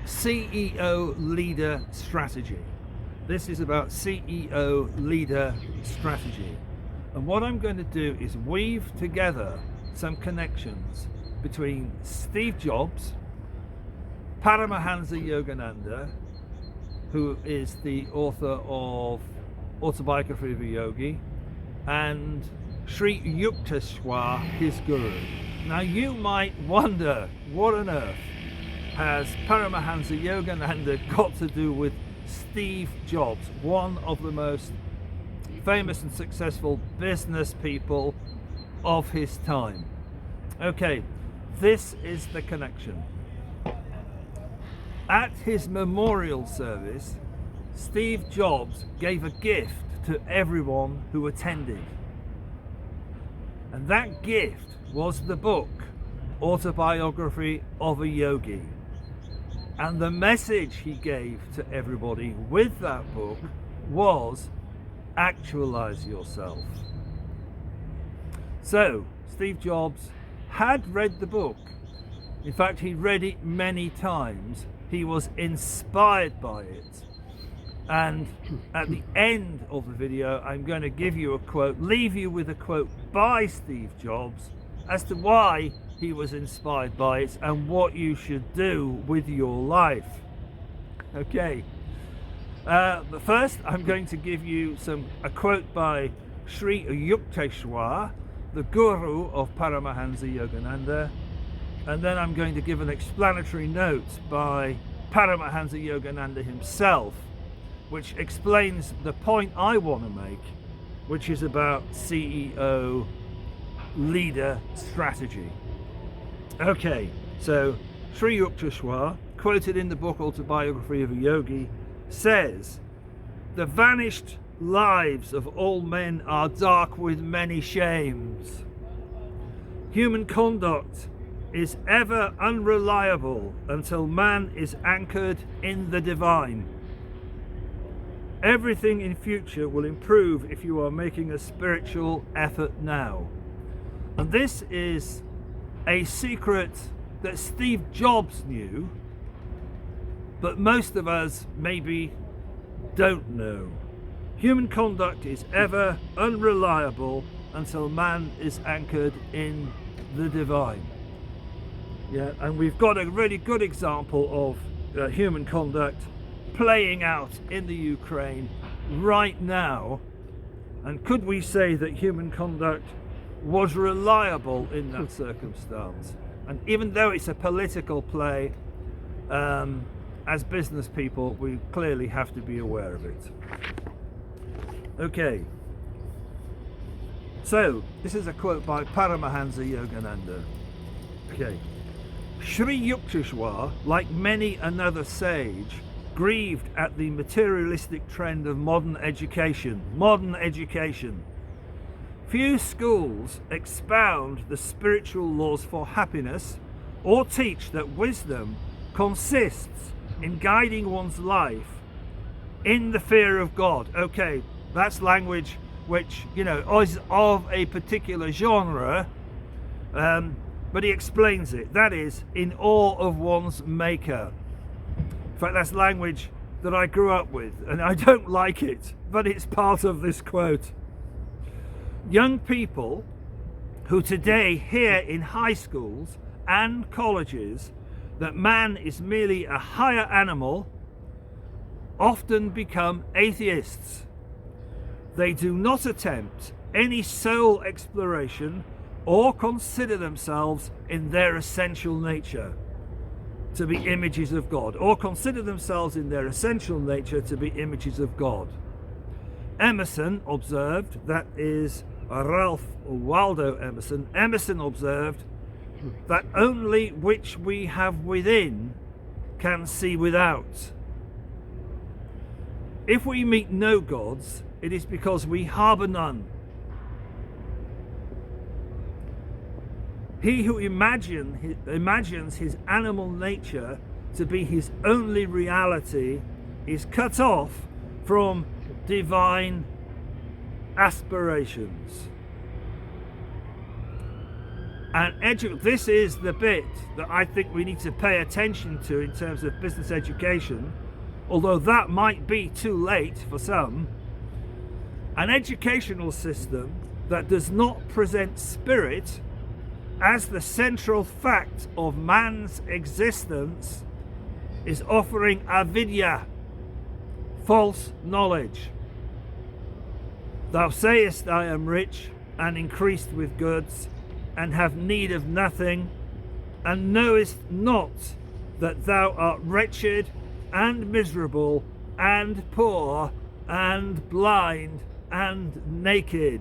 CEO leader strategy. This is about CEO leader strategy. And what I'm going to do is weave together some connections between Steve Jobs, Paramahansa Yogananda, who is the author of Autobiography of a Yogi, and Sri Yukteswar, his guru. Now you might wonder, what on earth has Paramahansa Yogananda got to do with Steve Jobs, one of the most famous and successful business people of his time? Okay, this is the connection. At his memorial service, Steve Jobs gave a gift to everyone who attended. And that gift was the book, Autobiography of a Yogi. And the message he gave to everybody with that book was, Actualize Yourself. So, Steve Jobs had read the book. In fact, he read it many times. He was inspired by it. And at the end of the video, I'm going to give you a quote, leave you with a quote by Steve Jobs as to why he was inspired by it and what you should do with your life. Okay. But first, I'm going to give you a quote by Sri Yukteswar, the guru of Paramahansa Yogananda, and then I'm going to give an explanatory note by Paramahansa Yogananda himself, which explains the point I want to make, which is about CEO leader strategy. Okay, so Sri Yukteswar, quoted in the book Autobiography of a Yogi, says, "The vanished lives of all men are dark with many shames. Human conduct is ever unreliable until man is anchored in the divine. Everything in future will improve if you are making a spiritual effort now." And this is a secret that Steve Jobs knew, but most of us maybe don't know. Human conduct is ever unreliable until man is anchored in the divine. Yeah, and we've got a really good example of human conduct playing out in the Ukraine right now. And could we say that human conduct was reliable in that circumstance? And even though it's a political play, as business people, we clearly have to be aware of it. Okay, so this is a quote by Paramahansa Yogananda. Okay, Sri Yukteswar, like many another sage, grieved at the materialistic trend of modern education. Few schools expound the spiritual laws for happiness or teach that wisdom consists in guiding one's life in the fear of God. Okay, that's language which, is of a particular genre, but he explains it. That is, in awe of one's maker. In fact, that's language that I grew up with, and I don't like it, but it's part of this quote. Young people who today hear in high schools and colleges that man is merely a higher animal often become atheists. They do not attempt any soul exploration or consider themselves in their essential nature to be images of God, or consider themselves in their essential nature to be images of God. Emerson observed, that is Ralph Waldo Emerson, Emerson observed that only which we have within can see without. If we meet no gods, it is because we harbour none. He who imagines his animal nature to be his only reality is cut off from divine aspirations. And this is the bit that I think we need to pay attention to in terms of business education, although that might be too late for some. An educational system that does not present spirit as the central fact of man's existence is offering avidya, false knowledge. Thou sayest, I am rich and increased with goods, and have need of nothing, and knowest not that thou art wretched and miserable and poor and blind and naked.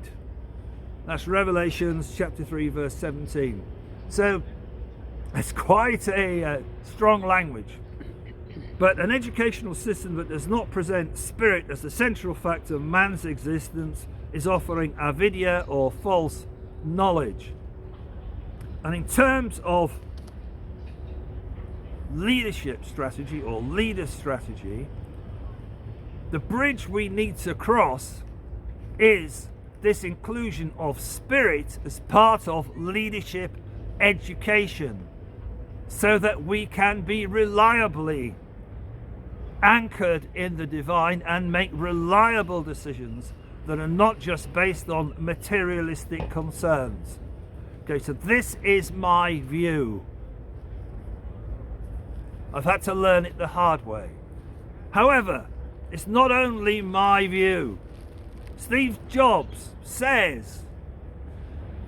That's Revelations chapter 3 verse 17. So it's quite a strong language. But an educational system that does not present spirit as the central fact of man's existence is offering avidya, or false knowledge. And in terms of leadership strategy or leader strategy, the bridge we need to cross is this inclusion of spirit as part of leadership education, so that we can be reliably anchored in the divine and make reliable decisions that are not just based on materialistic concerns. Okay, so this is my view. I've had to learn it the hard way. However, it's not only my view. Steve Jobs says,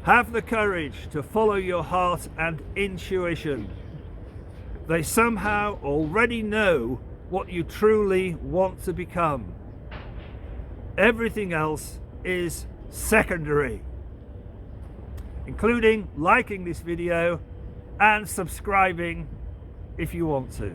have the courage to follow your heart and intuition. They somehow already know what you truly want to become. Everything else is secondary, including liking this video and subscribing if you want to.